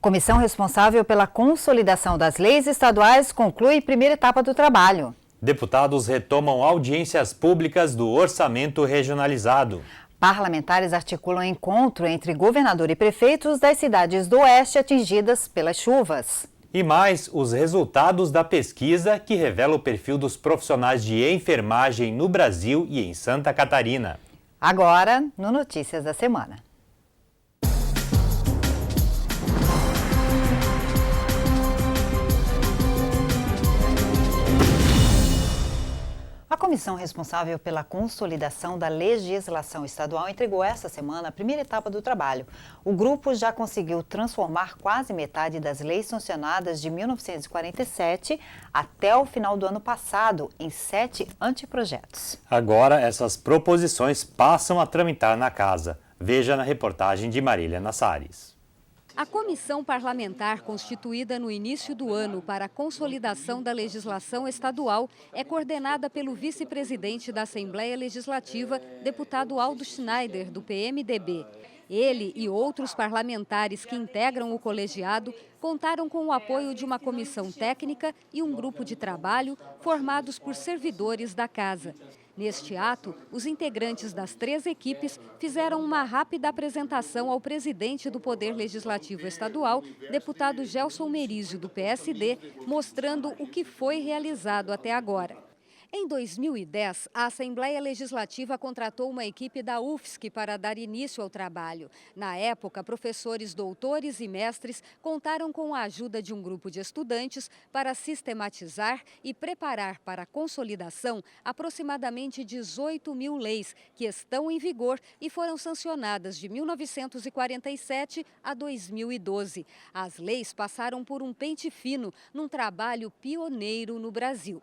Comissão responsável pela consolidação das leis estaduais conclui primeira etapa do trabalho. Deputados retomam audiências públicas do orçamento regionalizado. Parlamentares articulam encontro entre governador e prefeitos das cidades do Oeste atingidas pelas chuvas. E mais, os resultados da pesquisa que revela o perfil dos profissionais de enfermagem no Brasil e em Santa Catarina. Agora, no Notícias da Semana. A comissão responsável pela consolidação da legislação estadual entregou esta semana a primeira etapa do trabalho. O grupo já conseguiu transformar quase metade das leis sancionadas de 1947 até o final do ano passado em 7 anteprojetos. Agora, essas proposições passam a tramitar na casa. Veja na reportagem de Marília Nassares. A comissão parlamentar constituída no início do ano para a consolidação da legislação estadual é coordenada pelo vice-presidente da Assembleia Legislativa, deputado Aldo Schneider, do PMDB. Ele e outros parlamentares que integram o colegiado contaram com o apoio de uma comissão técnica e um grupo de trabalho formados por servidores da casa. Neste ato, os integrantes das 3 equipes fizeram uma rápida apresentação ao presidente do Poder Legislativo Estadual, deputado Gelson Merizio, do PSD, mostrando o que foi realizado até agora. Em 2010, a Assembleia Legislativa contratou uma equipe da UFSC para dar início ao trabalho. Na época, professores, doutores e mestres contaram com a ajuda de um grupo de estudantes para sistematizar e preparar para a consolidação aproximadamente 18 mil leis que estão em vigor e foram sancionadas de 1947 a 2012. As leis passaram por um pente fino num trabalho pioneiro no Brasil.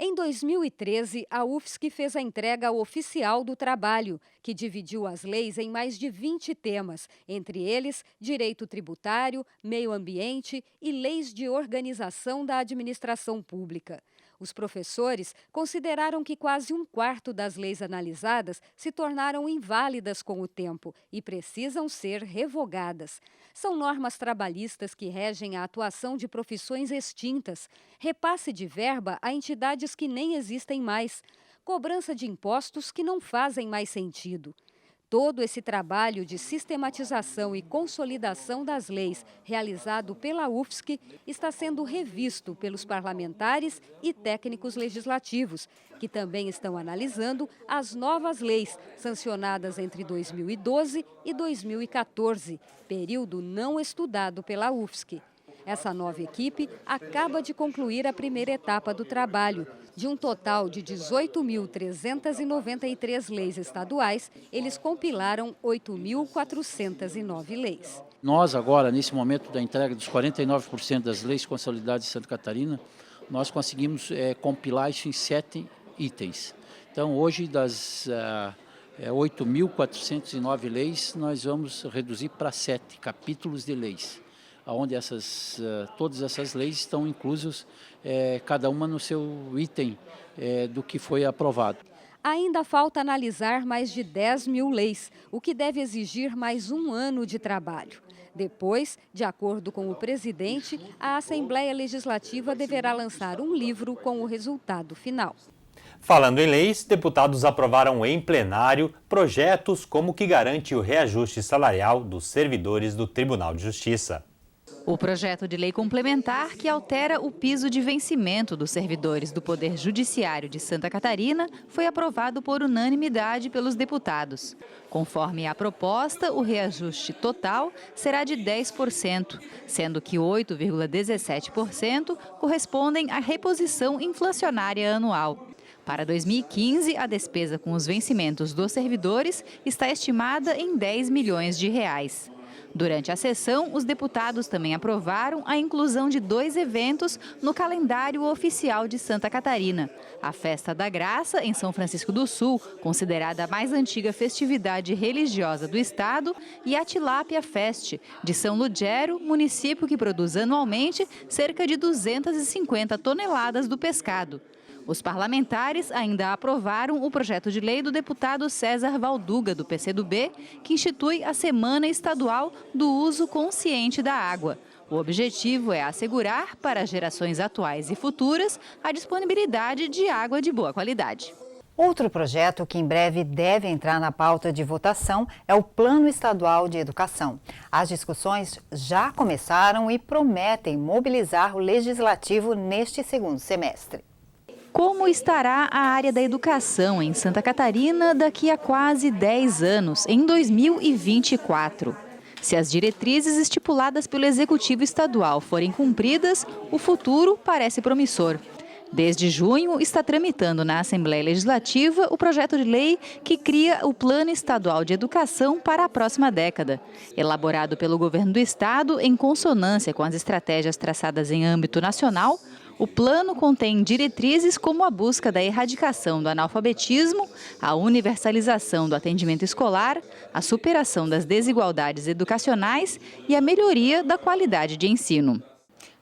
Em 2013, a UFSC fez a entrega oficial do trabalho, que dividiu as leis em mais de 20 temas, entre eles direito tributário, meio ambiente e leis de organização da administração pública. Os professores consideraram que quase 1/4 das leis analisadas se tornaram inválidas com o tempo e precisam ser revogadas. São normas trabalhistas que regem a atuação de profissões extintas, repasse de verba a entidades que nem existem mais, cobrança de impostos que não fazem mais sentido. Todo esse trabalho de sistematização e consolidação das leis realizado pela UFSC está sendo revisto pelos parlamentares e técnicos legislativos, que também estão analisando as novas leis sancionadas entre 2012 e 2014, período não estudado pela UFSC. Essa nova equipe acaba de concluir a primeira etapa do trabalho. De um total de 18.393 leis estaduais, eles compilaram 8.409 leis. Nós agora, nesse momento da entrega dos 49% das leis consolidadas de Santa Catarina, nós conseguimos compilar isso em 7 itens. Então, hoje, das 8.409 leis, nós vamos reduzir para 7 capítulos de leis, onde todas essas leis estão inclusas, cada uma no seu item do que foi aprovado. Ainda falta analisar mais de 10 mil leis, o que deve exigir mais um ano de trabalho. Depois, de acordo com o presidente, a Assembleia Legislativa deverá lançar um livro com o resultado final. Falando em leis, deputados aprovaram em plenário projetos como o que garante o reajuste salarial dos servidores do Tribunal de Justiça. O projeto de lei complementar que altera o piso de vencimento dos servidores do Poder Judiciário de Santa Catarina foi aprovado por unanimidade pelos deputados. Conforme a proposta, o reajuste total será de 10%, sendo que 8,17% correspondem à reposição inflacionária anual. Para 2015, a despesa com os vencimentos dos servidores está estimada em R$10 milhões. Durante a sessão, os deputados também aprovaram a inclusão de 2 eventos no calendário oficial de Santa Catarina. A Festa da Graça, em São Francisco do Sul, considerada a mais antiga festividade religiosa do estado, e a Tilápia Fest, de São Ludgero, município que produz anualmente cerca de 250 toneladas do pescado. Os parlamentares ainda aprovaram o projeto de lei do deputado César Valduga, do PCdoB, que institui a Semana Estadual do Uso Consciente da Água. O objetivo é assegurar para gerações atuais e futuras a disponibilidade de água de boa qualidade. Outro projeto que em breve deve entrar na pauta de votação é o Plano Estadual de Educação. As discussões já começaram e prometem mobilizar o Legislativo neste segundo semestre. Como estará a área da educação em Santa Catarina daqui a quase 10 anos, em 2024? Se as diretrizes estipuladas pelo Executivo Estadual forem cumpridas, o futuro parece promissor. Desde junho, está tramitando na Assembleia Legislativa o projeto de lei que cria o Plano Estadual de Educação para a próxima década. Elaborado pelo governo do estado em consonância com as estratégias traçadas em âmbito nacional, o plano contém diretrizes como a busca da erradicação do analfabetismo, a universalização do atendimento escolar, a superação das desigualdades educacionais e a melhoria da qualidade de ensino.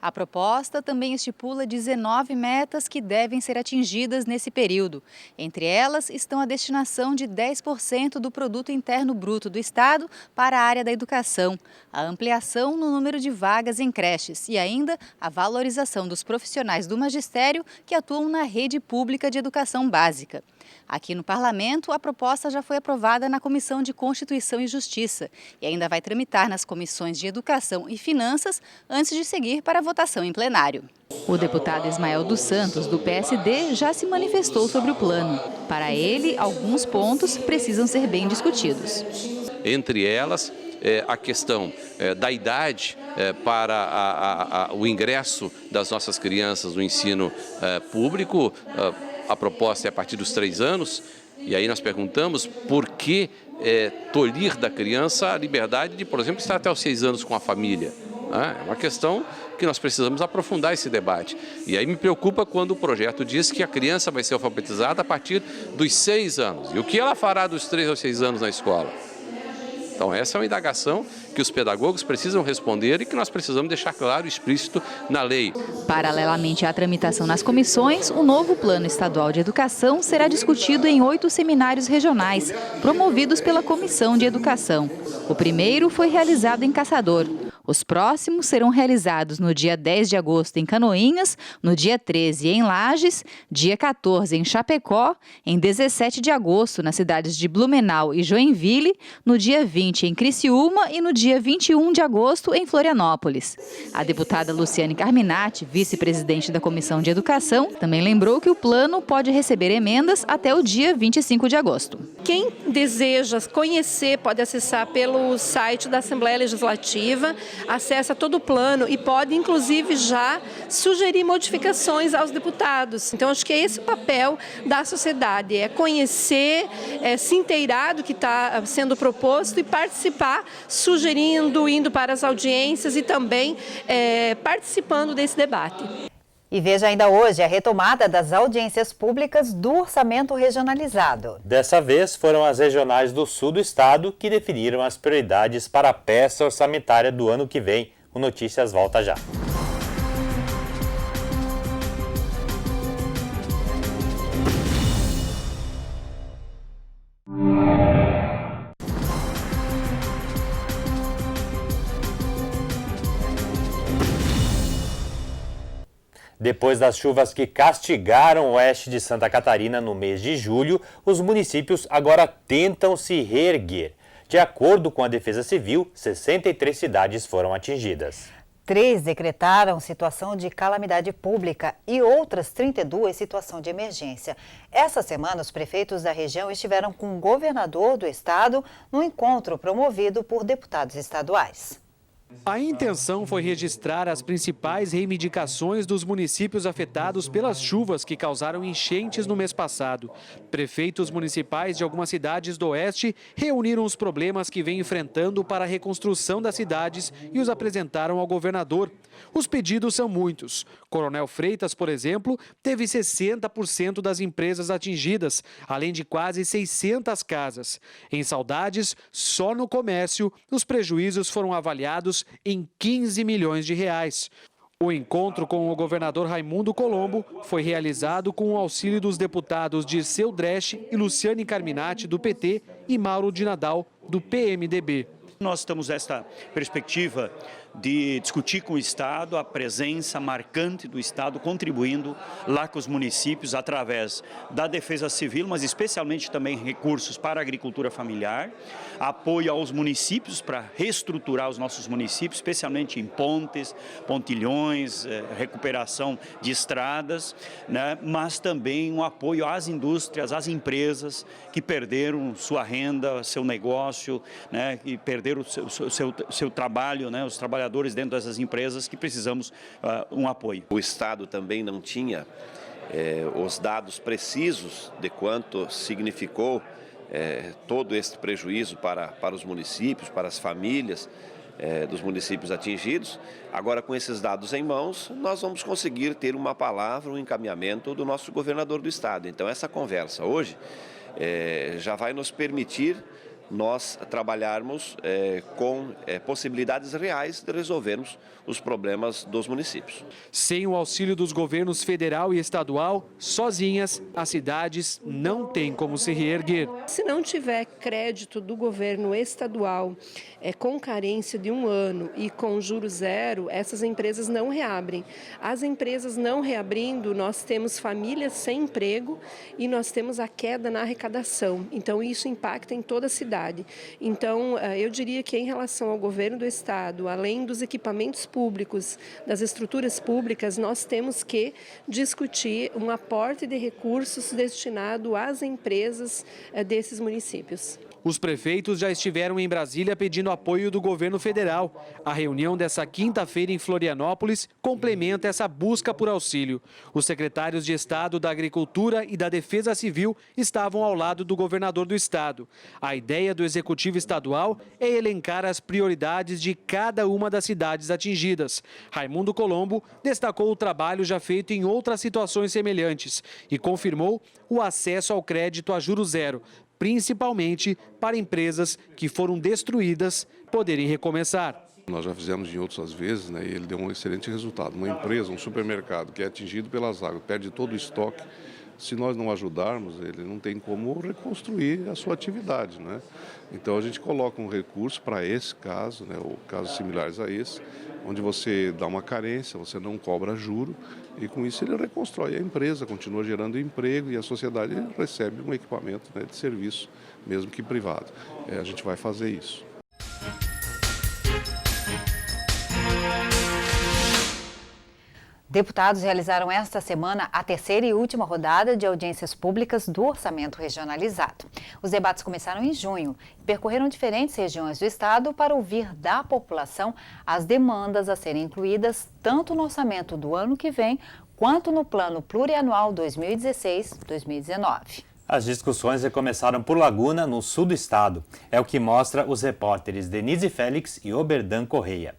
A proposta também estipula 19 metas que devem ser atingidas nesse período. Entre elas estão a destinação de 10% do Produto Interno Bruto do Estado para a área da educação, a ampliação no número de vagas em creches e ainda a valorização dos profissionais do magistério que atuam na rede pública de educação básica. Aqui no Parlamento, a proposta já foi aprovada na Comissão de Constituição e Justiça e ainda vai tramitar nas comissões de Educação e Finanças antes de seguir para a votação em plenário. O deputado Ismael dos Santos, do PSD, já se manifestou sobre o plano. Para ele, alguns pontos precisam ser bem discutidos. Entre elas, a questão da idade para o ingresso das nossas crianças no ensino público. A proposta é a partir dos 3 anos, e aí nós perguntamos por que tolir da criança a liberdade de, por exemplo, estar até os 6 anos com a família. É uma questão que nós precisamos aprofundar esse debate. E aí me preocupa quando o projeto diz que a criança vai ser alfabetizada a partir dos 6 anos. E o que ela fará dos 3 aos 6 anos na escola? Então essa é uma indagação que os pedagogos precisam responder e que nós precisamos deixar claro e explícito na lei. Paralelamente à tramitação nas comissões, o novo Plano Estadual de Educação será discutido em 8 seminários regionais, promovidos pela Comissão de Educação. O primeiro foi realizado em Caçador. Os próximos serão realizados no dia 10 de agosto em Canoinhas, no dia 13 em Lages, dia 14 em Chapecó, em 17 de agosto nas cidades de Blumenau e Joinville, no dia 20 em Criciúma e no dia 21 de agosto em Florianópolis. A deputada Luciane Carminati, vice-presidente da Comissão de Educação, também lembrou que o plano pode receber emendas até o dia 25 de agosto. Quem deseja conhecer pode acessar pelo site da Assembleia Legislativa, acessa todo o plano e pode, inclusive, já sugerir modificações aos deputados. Então, acho que é esse o papel da sociedade, é conhecer, se inteirar do que está sendo proposto e participar, sugerindo, indo para as audiências e também participando desse debate. E veja ainda hoje a retomada das audiências públicas do orçamento regionalizado. Dessa vez foram as regionais do sul do estado que definiram as prioridades para a peça orçamentária do ano que vem. O Notícias volta já. Depois das chuvas que castigaram o oeste de Santa Catarina no mês de julho, os municípios agora tentam se reerguer. De acordo com a Defesa Civil, 63 cidades foram atingidas. 3 decretaram situação de calamidade pública e outras 32 situação de emergência. Essa semana, os prefeitos da região estiveram com o governador do estado no encontro promovido por deputados estaduais. A intenção foi registrar as principais reivindicações dos municípios afetados pelas chuvas que causaram enchentes no mês passado. Prefeitos municipais de algumas cidades do oeste reuniram os problemas que vêm enfrentando para a reconstrução das cidades e os apresentaram ao governador. Os pedidos são muitos. Coronel Freitas, por exemplo, teve 60% das empresas atingidas, além de quase 600 casas. Em Saudades, só no comércio, os prejuízos foram avaliados em 15 milhões de reais. O encontro com o governador Raimundo Colombo foi realizado com o auxílio dos deputados Dirceu Dresch e Luciane Carminati, do PT, e Mauro de Nadal, do PMDB. Nós estamos nesta perspectiva de discutir com o Estado a presença marcante do Estado contribuindo lá com os municípios através da defesa civil, mas especialmente também recursos para a agricultura familiar, apoio aos municípios para reestruturar os nossos municípios, especialmente em pontes, pontilhões, recuperação de estradas, né? Mas também um apoio às indústrias, às empresas que perderam sua renda, seu negócio, né? Que perderam o seu trabalho, né? Os trabalhadores dentro dessas empresas que precisamos um apoio. O Estado também não tinha os dados precisos de quanto significou todo este prejuízo para os municípios, para as famílias dos municípios atingidos. Agora, com esses dados em mãos, nós vamos conseguir ter uma palavra, um encaminhamento do nosso governador do Estado. Então, essa conversa hoje já vai nos permitir nós trabalharmos com possibilidades reais de resolvermos os problemas dos municípios. Sem o auxílio dos governos federal e estadual, sozinhas, as cidades não têm como se reerguer. Se não tiver crédito do governo estadual com carência de 1 ano e com juros zero, essas empresas não reabrem. As empresas não reabrindo, nós temos famílias sem emprego e nós temos a queda na arrecadação. Então, isso impacta em toda a cidade. Então, eu diria que em relação ao governo do Estado, além dos equipamentos públicos, das estruturas públicas, nós temos que discutir um aporte de recursos destinado às empresas desses municípios. Os prefeitos já estiveram em Brasília pedindo apoio do governo federal. A reunião dessa quinta-feira em Florianópolis complementa essa busca por auxílio. Os secretários de Estado da Agricultura e da Defesa Civil estavam ao lado do governador do estado. A ideia do Executivo Estadual é elencar as prioridades de cada uma das cidades atingidas. Raimundo Colombo destacou o trabalho já feito em outras situações semelhantes e confirmou o acesso ao crédito a juros zero, principalmente para empresas que foram destruídas poderem recomeçar. Nós já fizemos em outras vezes, né, e ele deu um excelente resultado. Uma empresa, um supermercado que é atingido pelas águas, perde todo o estoque, se nós não ajudarmos, ele não tem como reconstruir a sua atividade, né? Então a gente coloca um recurso para esse caso, né, ou casos similares a esse, onde você dá uma carência, você não cobra juro e com isso ele reconstrói a empresa, continua gerando emprego e a sociedade recebe um equipamento, né, de serviço, mesmo que privado. A gente vai fazer isso. Deputados realizaram esta semana a terceira e última rodada de audiências públicas do Orçamento Regionalizado. Os debates começaram em junho e percorreram diferentes regiões do estado para ouvir da população as demandas a serem incluídas tanto no orçamento do ano que vem quanto no Plano Plurianual 2016-2019. As discussões recomeçaram por Laguna, no sul do estado. É o que mostra os repórteres Denise Félix e Oberdan Correia.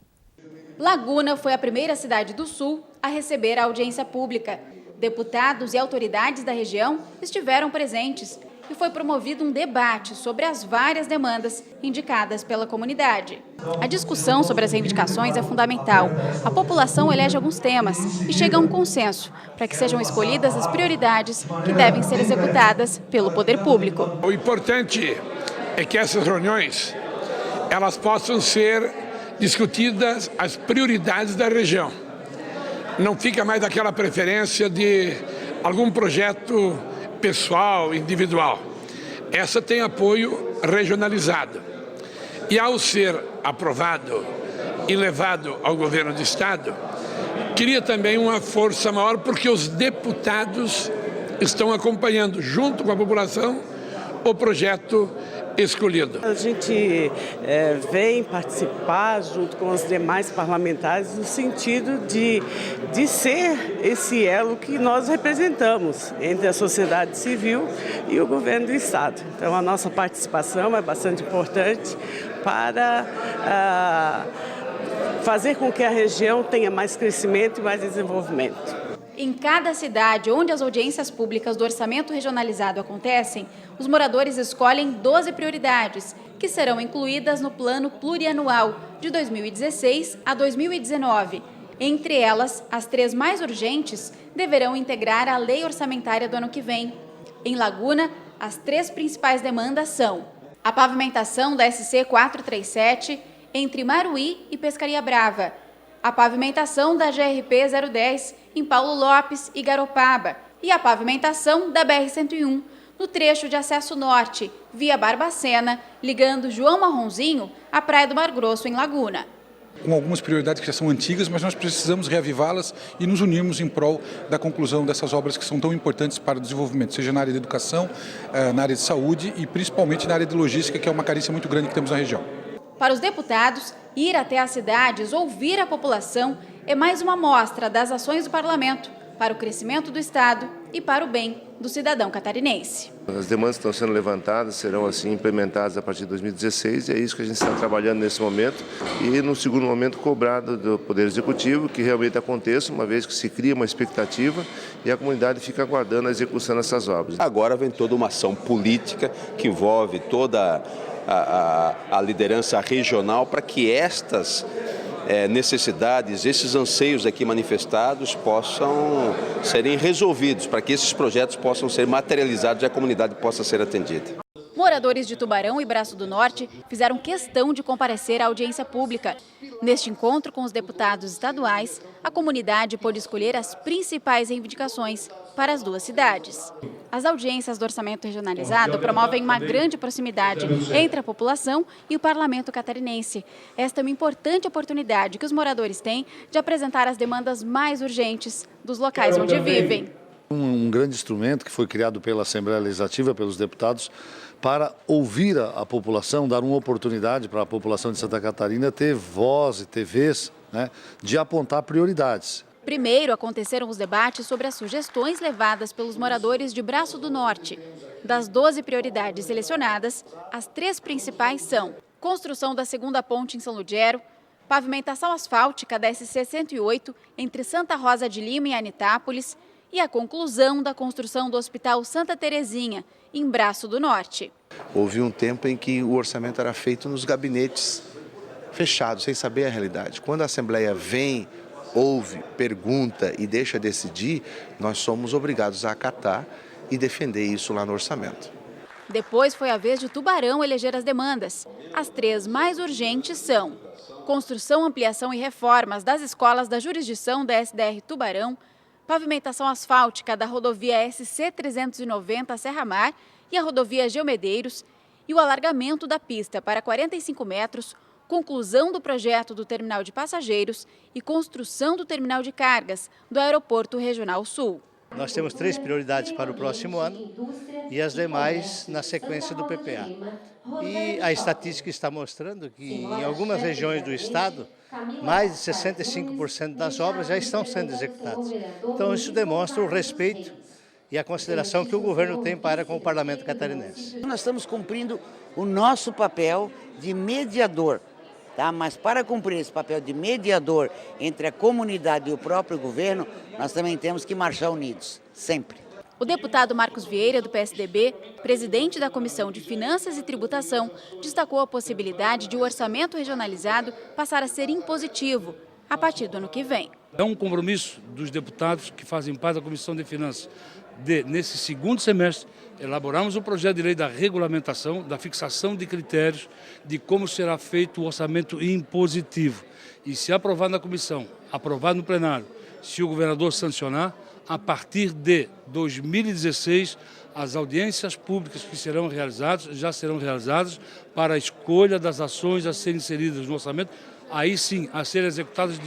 Laguna foi a primeira cidade do sul a receber a audiência pública. Deputados e autoridades da região estiveram presentes e foi promovido um debate sobre as várias demandas indicadas pela comunidade. A discussão sobre as reivindicações é fundamental. A população elege alguns temas e chega a um consenso para que sejam escolhidas as prioridades que devem ser executadas pelo poder público. O importante é que essas reuniões elas possam ser discutidas as prioridades da região. Não fica mais aquela preferência de algum projeto pessoal, individual. Essa tem apoio regionalizado. E ao ser aprovado e levado ao governo do estado, cria também uma força maior porque os deputados estão acompanhando junto com a população o projeto escolhido. A gente vem participar junto com os demais parlamentares no sentido de ser esse elo que nós representamos entre a sociedade civil e o governo do estado. Então a nossa participação é bastante importante para fazer com que a região tenha mais crescimento e mais desenvolvimento. Em cada cidade onde as audiências públicas do orçamento regionalizado acontecem, os moradores escolhem 12 prioridades, que serão incluídas no Plano Plurianual de 2016 a 2019. Entre elas, as 3 mais urgentes deverão integrar a lei orçamentária do ano que vem. Em Laguna, as 3 principais demandas são a pavimentação da SC 437 entre Maruí e Pescaria Brava, a pavimentação da GRP 010 em Paulo Lopes e Garopaba e a pavimentação da BR-101 no trecho de acesso norte, via Barbacena, ligando João Marronzinho à Praia do Mar Grosso, em Laguna. Com algumas prioridades que já são antigas, mas nós precisamos reavivá-las e nos unirmos em prol da conclusão dessas obras que são tão importantes para o desenvolvimento, seja na área de educação, na área de saúde e principalmente na área de logística, que é uma carência muito grande que temos na região. Para os deputados, ir até as cidades, ouvir a população, é mais uma amostra das ações do parlamento para o crescimento do Estado e para o bem do cidadão catarinense. As demandas que estão sendo levantadas serão assim implementadas a partir de 2016 e é isso que a gente está trabalhando nesse momento e no segundo momento cobrado do Poder Executivo que realmente aconteça, uma vez que se cria uma expectativa e a comunidade fica aguardando a execução dessas obras. Agora vem toda uma ação política que envolve toda a liderança regional para que estas necessidades, esses anseios aqui manifestados possam serem resolvidos, para que esses projetos possam ser materializados e a comunidade possa ser atendida. Moradores de Tubarão e Braço do Norte fizeram questão de comparecer à audiência pública. Neste encontro com os deputados estaduais, a comunidade pôde escolher as principais reivindicações para as 2 cidades. As audiências do orçamento regionalizado promovem uma grande proximidade entre a população e o parlamento catarinense. Esta é uma importante oportunidade que os moradores têm de apresentar as demandas mais urgentes dos locais onde vivem. Um grande instrumento que foi criado pela Assembleia Legislativa, pelos deputados, para ouvir a população, dar uma oportunidade para a população de Santa Catarina ter voz e ter vez, né, de apontar prioridades. Primeiro aconteceram os debates sobre as sugestões levadas pelos moradores de Braço do Norte. Das 12 prioridades selecionadas, as 3 principais são construção da 2ª ponte em São Ludgero, pavimentação asfáltica da SC 108 entre Santa Rosa de Lima e Anitápolis e a conclusão da construção do Hospital Santa Terezinha, em Braço do Norte. Houve um tempo em que o orçamento era feito nos gabinetes fechados, sem saber a realidade. Quando a Assembleia vem, ouve, pergunta e deixa decidir, nós somos obrigados a acatar e defender isso lá no orçamento. Depois foi a vez de Tubarão eleger as demandas. As 3 mais urgentes são construção, ampliação e reformas das escolas da jurisdição da SDR Tubarão, pavimentação asfáltica da rodovia SC 390 Serra Mar e a rodovia Geomedeiros e o alargamento da pista para 45 metros, conclusão do projeto do terminal de passageiros e construção do terminal de cargas do Aeroporto Regional Sul. Nós temos 3 prioridades para o próximo ano e as demais na sequência do PPA. E a estatística está mostrando que em algumas regiões do estado, mais de 65% das obras já estão sendo executadas. Então isso demonstra o respeito e a consideração que o governo tem para com o parlamento catarinense. Nós estamos cumprindo o nosso papel de mediador. Tá? Mas para cumprir esse papel de mediador entre a comunidade e o próprio governo, nós também temos que marchar unidos, sempre. O deputado Marcos Vieira, do PSDB, presidente da Comissão de Finanças e Tributação, destacou a possibilidade de o orçamento regionalizado passar a ser impositivo a partir do ano que vem. É um compromisso dos deputados que fazem parte da Comissão de Finanças de, nesse segundo semestre, elaborarmos um projeto de lei da regulamentação, da fixação de critérios de como será feito o orçamento impositivo. E se aprovado na comissão, aprovado no plenário, se o governador sancionar, a partir de 2016, as audiências públicas que serão realizadas, já serão realizadas para a escolha das ações a serem inseridas no orçamento, aí sim, a serem executadas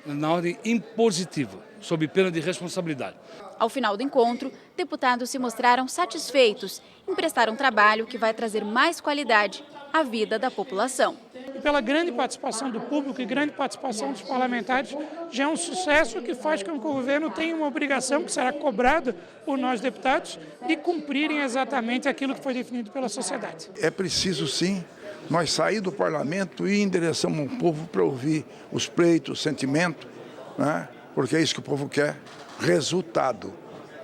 na ordem impositiva, sob pena de responsabilidade. Ao final do encontro, deputados se mostraram satisfeitos em prestar um trabalho que vai trazer mais qualidade à vida da população. Pela grande participação do público e grande participação dos parlamentares, já é um sucesso que faz com que o governo tenha uma obrigação, que será cobrada por nós deputados, de cumprirem exatamente aquilo que foi definido pela sociedade. É preciso, sim, nós sair do parlamento e ir em direção ao povo para ouvir os pleitos, o sentimento, né? Porque é isso que o povo quer, resultado.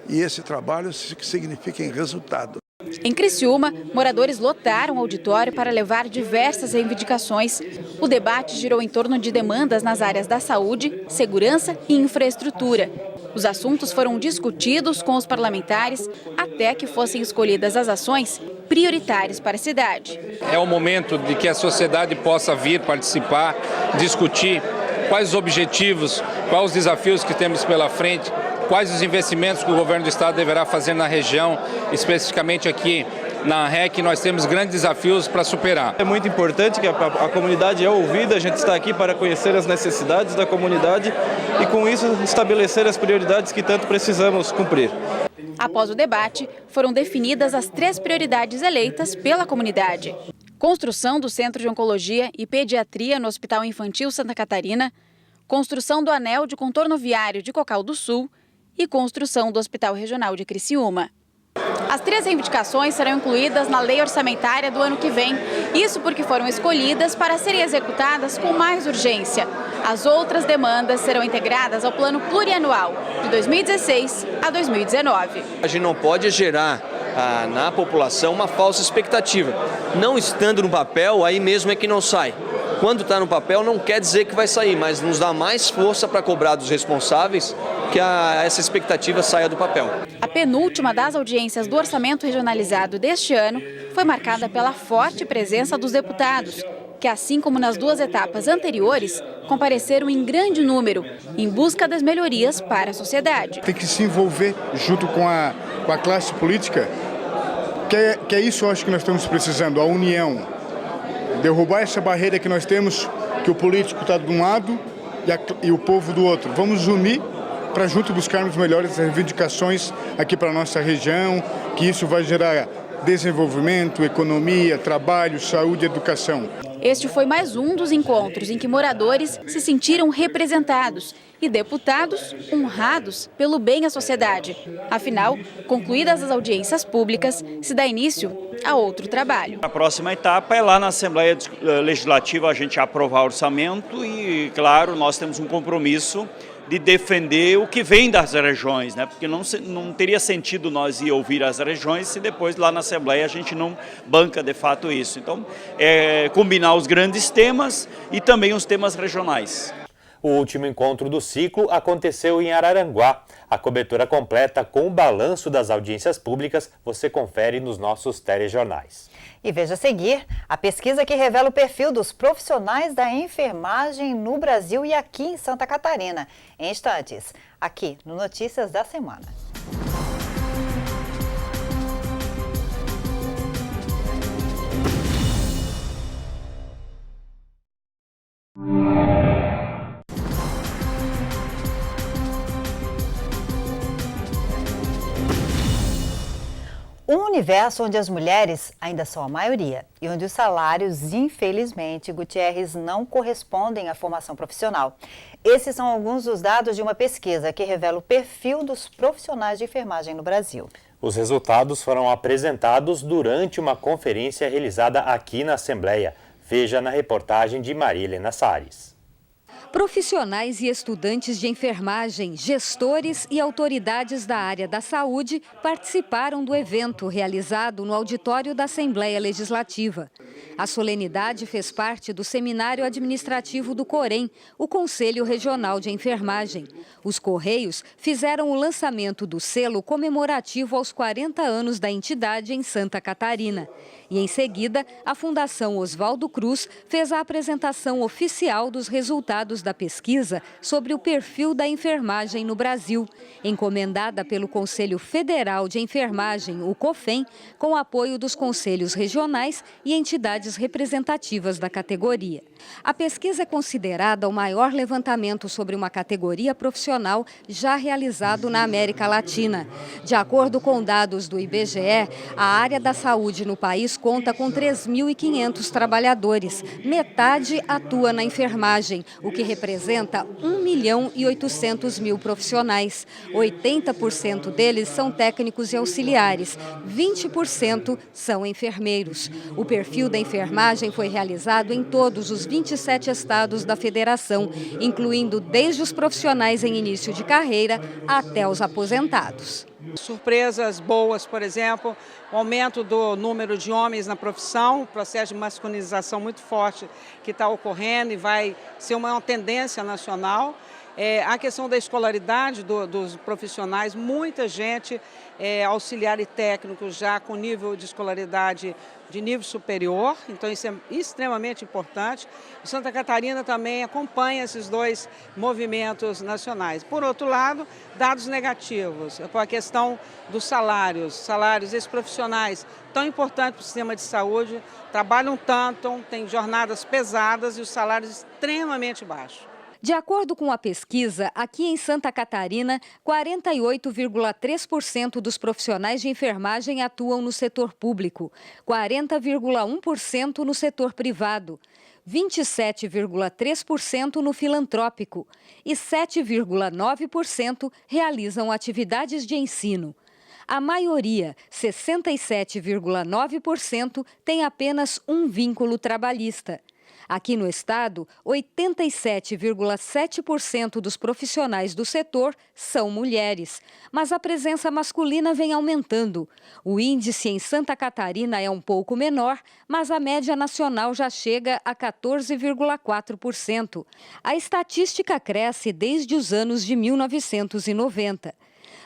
E esse trabalho significa em resultado. Em Criciúma, moradores lotaram o auditório para levar diversas reivindicações. O debate girou em torno de demandas nas áreas da saúde, segurança e infraestrutura. Os assuntos foram discutidos com os parlamentares até que fossem escolhidas as ações prioritárias para a cidade. É o momento de que a sociedade possa vir participar, discutir quais os objetivos, quais os desafios que temos pela frente, quais os investimentos que o governo do estado deverá fazer na região, especificamente aqui na REC, nós temos grandes desafios para superar. É muito importante que a comunidade é ouvida, a gente está aqui para conhecer as necessidades da comunidade e com isso estabelecer as prioridades que tanto precisamos cumprir. Após o debate, foram definidas as 3 prioridades eleitas pela comunidade: construção do Centro de Oncologia e Pediatria no Hospital Infantil Santa Catarina, construção do Anel de Contorno Viário de Cocal do Sul e construção do Hospital Regional de Criciúma. As 3 reivindicações serão incluídas na lei orçamentária do ano que vem. Isso porque foram escolhidas para serem executadas com mais urgência. As outras demandas serão integradas ao plano plurianual de 2016 a 2019. A gente não pode gerar na população uma falsa expectativa. Não estando no papel, aí mesmo é que não sai. Quando está no papel não quer dizer que vai sair, mas nos dá mais força para cobrar dos responsáveis que essa expectativa saia do papel. A penúltima das audiências do orçamento regionalizado deste ano foi marcada pela forte presença dos deputados, que assim como nas 2 etapas anteriores, compareceram em grande número, em busca das melhorias para a sociedade. Tem que se envolver junto com a classe política, que é isso eu acho que nós estamos precisando, a união. Derrubar essa barreira que nós temos, que o político está de um lado e o povo do outro. Vamos unir para junto buscarmos melhores reivindicações aqui para a nossa região, que isso vai gerar desenvolvimento, economia, trabalho, saúde e educação. Este foi mais um dos encontros em que moradores se sentiram representados e deputados honrados pelo bem à sociedade. Afinal, concluídas as audiências públicas, se dá início a outro trabalho. A próxima etapa é lá na Assembleia Legislativa a gente aprovar o orçamento e, claro, nós temos um compromisso de defender o que vem das regiões, né? Porque não teria sentido nós ir ouvir as regiões se depois lá na Assembleia a gente não banca de fato isso. Então, combinar os grandes temas e também os temas regionais. O último encontro do ciclo aconteceu em Araranguá. A cobertura completa com o balanço das audiências públicas você confere nos nossos telejornais. E veja a seguir a pesquisa que revela o perfil dos profissionais da enfermagem no Brasil e aqui em Santa Catarina. Em instantes, aqui no Notícias da Semana. Um universo onde as mulheres ainda são a maioria e onde os salários, infelizmente, Gutierrez, não correspondem à formação profissional. Esses são alguns dos dados de uma pesquisa que revela o perfil dos profissionais de enfermagem no Brasil. Os resultados foram apresentados durante uma conferência realizada aqui na Assembleia. Veja na reportagem de Maria Helena Salles. Profissionais e estudantes de enfermagem, gestores e autoridades da área da saúde participaram do evento realizado no auditório da Assembleia Legislativa. A solenidade fez parte do Seminário Administrativo do COREM, o Conselho Regional de Enfermagem. Os Correios fizeram o lançamento do selo comemorativo aos 40 anos da entidade em Santa Catarina. E, em seguida, a Fundação Oswaldo Cruz fez a apresentação oficial dos resultados da pesquisa sobre o perfil da enfermagem no Brasil, encomendada pelo Conselho Federal de Enfermagem, o COFEN, com apoio dos conselhos regionais e entidades representativas da categoria. A pesquisa é considerada o maior levantamento sobre uma categoria profissional já realizado na América Latina. De acordo com dados do IBGE, a área da saúde no país conta com 3.500 trabalhadores. Metade atua na enfermagem, o que representa 1.800.000 profissionais. 80% deles são técnicos e auxiliares, 20% são enfermeiros. O perfil da enfermagem foi realizado em todos os 27 estados da federação, incluindo desde os profissionais em início de carreira até os aposentados. Surpresas boas, por exemplo, o aumento do número de homens na profissão, o processo de masculinização muito forte que está ocorrendo e vai ser uma tendência nacional. A questão da escolaridade dos profissionais, muita gente auxiliar e técnico já com nível de escolaridade de nível superior, então isso é extremamente importante. O Santa Catarina também acompanha esses dois movimentos nacionais. Por outro lado, dados negativos, com a questão dos salários, esses profissionais tão importantes para o sistema de saúde, trabalham tanto, têm jornadas pesadas e os salários extremamente baixos. De acordo com a pesquisa, aqui em Santa Catarina, 48,3% dos profissionais de enfermagem atuam no setor público, 40,1% no setor privado, 27,3% no filantrópico e 7,9% realizam atividades de ensino. A maioria, 67,9%, tem apenas um vínculo trabalhista. Aqui no estado, 87,7% dos profissionais do setor são mulheres, mas a presença masculina vem aumentando. O índice em Santa Catarina é um pouco menor, mas a média nacional já chega a 14,4%. A estatística cresce desde os anos de 1990.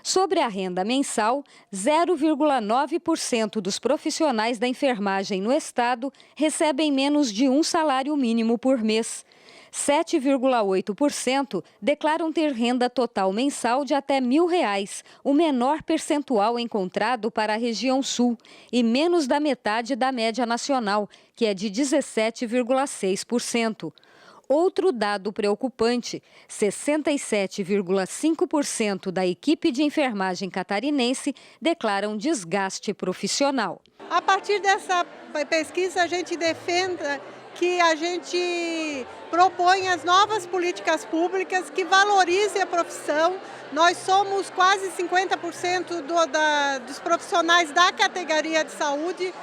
Sobre a renda mensal, 0,9% dos profissionais da enfermagem no estado recebem menos de um salário mínimo por mês. 7,8% declaram ter renda total mensal de até R$1.000, o menor percentual encontrado para a região sul e menos da metade da média nacional, que é de 17,6%. Outro dado preocupante, 67,5% da equipe de enfermagem catarinense declaram desgaste profissional. A partir dessa pesquisa, a gente defende que a gente propõe as novas políticas públicas que valorizem a profissão. Nós somos quase 50% dos profissionais da categoria de saúde.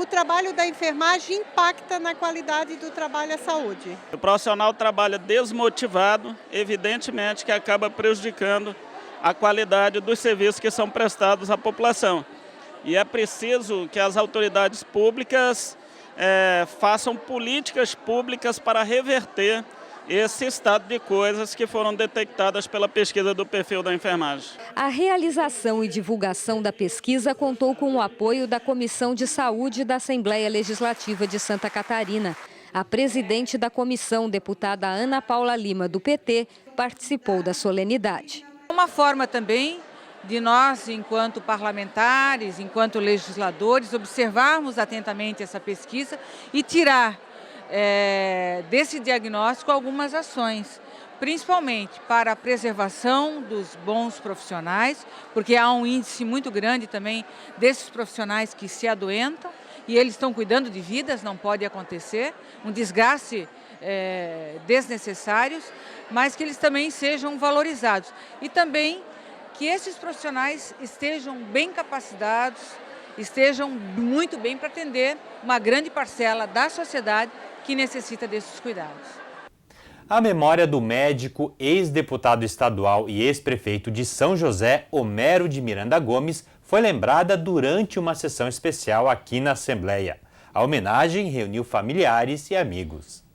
O trabalho da enfermagem impacta na qualidade do trabalho à saúde. O profissional trabalha desmotivado, evidentemente que acaba prejudicando a qualidade dos serviços que são prestados à população. E é preciso que as autoridades públicas façam políticas públicas para reverter esse estado de coisas que foram detectadas pela pesquisa do perfil da enfermagem. A realização e divulgação da pesquisa contou com o apoio da Comissão de Saúde da Assembleia Legislativa de Santa Catarina. A presidente da comissão, deputada Ana Paula Lima, do PT, participou da solenidade. Uma forma também de nós, enquanto parlamentares, enquanto legisladores, observarmos atentamente essa pesquisa e tirar desse diagnóstico algumas ações, principalmente para a preservação dos bons profissionais, porque há um índice muito grande também desses profissionais que se adoentam e eles estão cuidando de vidas, não pode acontecer, um desgaste desnecessário, mas que eles também sejam valorizados e também que esses profissionais estejam bem capacitados, estejam muito bem para atender uma grande parcela da sociedade que necessita desses cuidados. A memória do médico, ex-deputado estadual e ex-prefeito de São José, Homero de Miranda Gomes, foi lembrada durante uma sessão especial aqui na Assembleia. A homenagem reuniu familiares e amigos.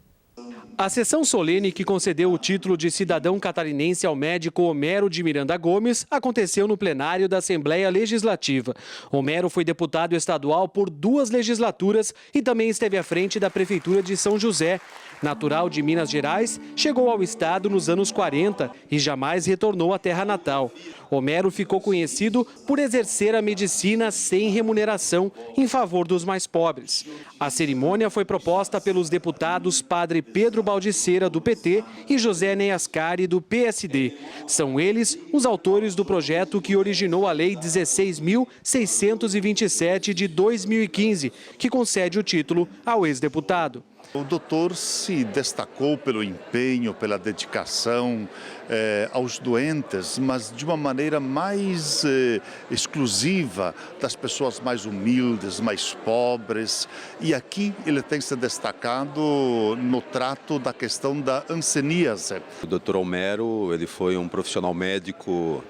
A sessão solene que concedeu o título de cidadão catarinense ao médico Homero de Miranda Gomes aconteceu no plenário da Assembleia Legislativa. Homero foi deputado estadual por 2 legislaturas e também esteve à frente da Prefeitura de São José. Natural de Minas Gerais, chegou ao estado nos anos 40 e jamais retornou à terra natal. Homero ficou conhecido por exercer a medicina sem remuneração em favor dos mais pobres. A cerimônia foi proposta pelos deputados Padre Pedro Baldiceira, do PT, e José Neyascari, do PSD. São eles os autores do projeto que originou a Lei 16.627 de 2015, que concede o título ao ex-deputado. O doutor se destacou pelo empenho, pela dedicação aos doentes, mas de uma maneira mais exclusiva das pessoas mais humildes, mais pobres. E aqui ele tem se destacado no trato da questão da hanseníase. O doutor Homero, ele foi um profissional médico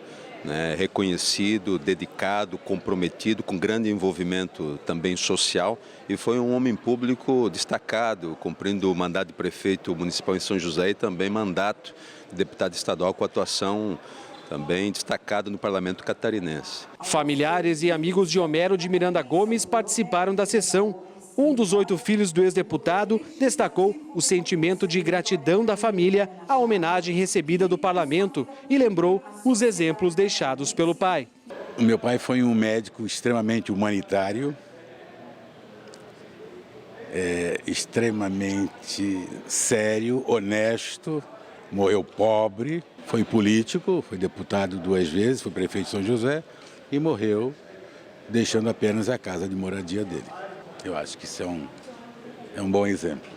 né, reconhecido, dedicado, comprometido, com grande envolvimento também social, e foi um homem público destacado, cumprindo o mandato de prefeito municipal em São José e também mandato de deputado estadual com atuação também destacada no parlamento catarinense. Familiares e amigos de Homero de Miranda Gomes participaram da sessão. Um dos 8 filhos do ex-deputado destacou o sentimento de gratidão da família à homenagem recebida do parlamento e lembrou os exemplos deixados pelo pai. O meu pai foi um médico extremamente humanitário, extremamente sério, honesto, morreu pobre, foi político, foi deputado 2 vezes, foi prefeito de São José e morreu deixando apenas a casa de moradia dele. Eu acho que isso é um bom exemplo.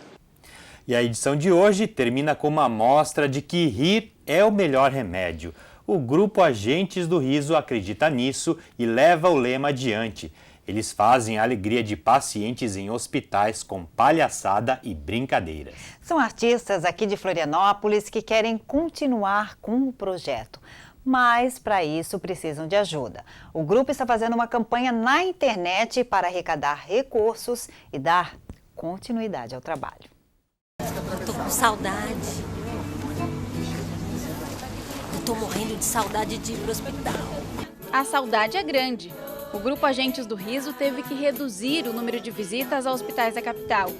E a edição de hoje termina com uma amostra de que rir é o melhor remédio. O grupo Agentes do Riso acredita nisso e leva o lema adiante. Eles fazem a alegria de pacientes em hospitais com palhaçada e brincadeiras. São artistas aqui de Florianópolis que querem continuar com o projeto. Mas, para isso, precisam de ajuda. O grupo está fazendo uma campanha na internet para arrecadar recursos e dar continuidade ao trabalho. Eu tô com saudade. Eu tô morrendo de saudade de ir pro hospital. A saudade é grande. O grupo Agentes do Riso teve que reduzir o número de visitas a hospitais da capital.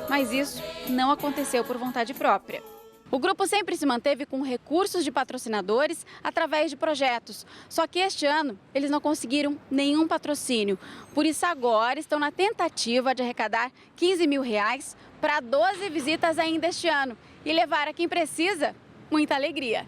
Mas isso não aconteceu por vontade própria. O grupo sempre se manteve com recursos de patrocinadores através de projetos. Só que este ano eles não conseguiram nenhum patrocínio. Por isso agora estão na tentativa de arrecadar R$15 mil para 12 visitas ainda este ano e levar a quem precisa muita alegria.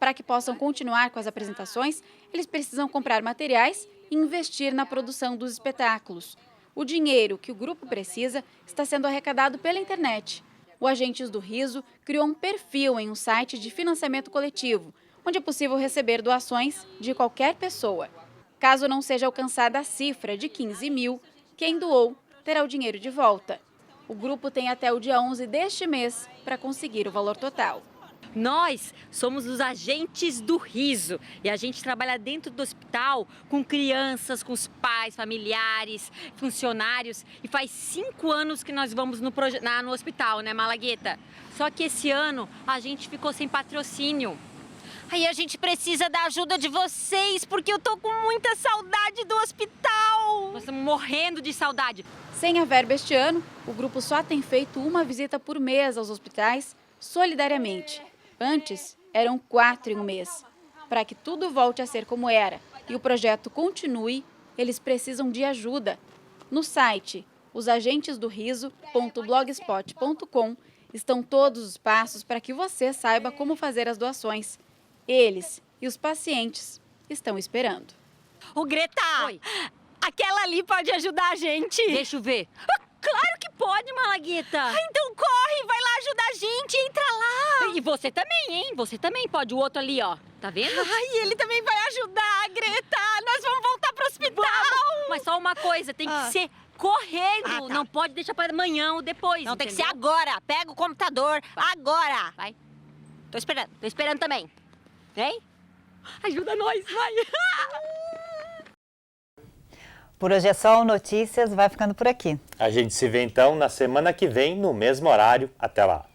Para que possam continuar com as apresentações, eles precisam comprar materiais e investir na produção dos espetáculos. O dinheiro que o grupo precisa está sendo arrecadado pela internet. O Agentes do Riso criou um perfil em um site de financiamento coletivo, onde é possível receber doações de qualquer pessoa. Caso não seja alcançada a cifra de 15 mil, quem doou terá o dinheiro de volta. O grupo tem até o dia 11 deste mês para conseguir o valor total. Nós somos os Agentes do Riso e a gente trabalha dentro do hospital com crianças, com os pais, familiares, funcionários. E faz 5 anos que nós vamos no hospital, né, Malagueta? Só que esse ano a gente ficou sem patrocínio. Aí a gente precisa da ajuda de vocês, porque eu tô com muita saudade do hospital. Nós estamos morrendo de saudade. Sem a verba este ano, o grupo só tem feito uma visita por mês aos hospitais, solidariamente. Antes, eram 4 em um mês. Para que tudo volte a ser como era e o projeto continue, eles precisam de ajuda. No site osagentesdoriso.blogspot.com estão todos os passos para que você saiba como fazer as doações. Eles e os pacientes estão esperando. Ô, Greta! Oi. Aquela ali pode ajudar a gente? Deixa eu ver. Claro que pode, Malagueta. Então corre, vai lá ajudar a gente, entra lá. E você também, hein? Você também pode. O outro ali, ó. Tá vendo? Ai, ele também vai ajudar, Greta. Nós vamos voltar pro hospital. Vamos. Mas só uma coisa, tem que ser correndo. Tá. Não pode deixar para amanhã ou depois, não, entendeu? Tem que ser agora. Pega o computador, agora. Vai. Tô esperando também. Vem? Ajuda nós, vai. Por hoje é só, o Notícias vai ficando por aqui. A gente se vê então na semana que vem, no mesmo horário. Até lá.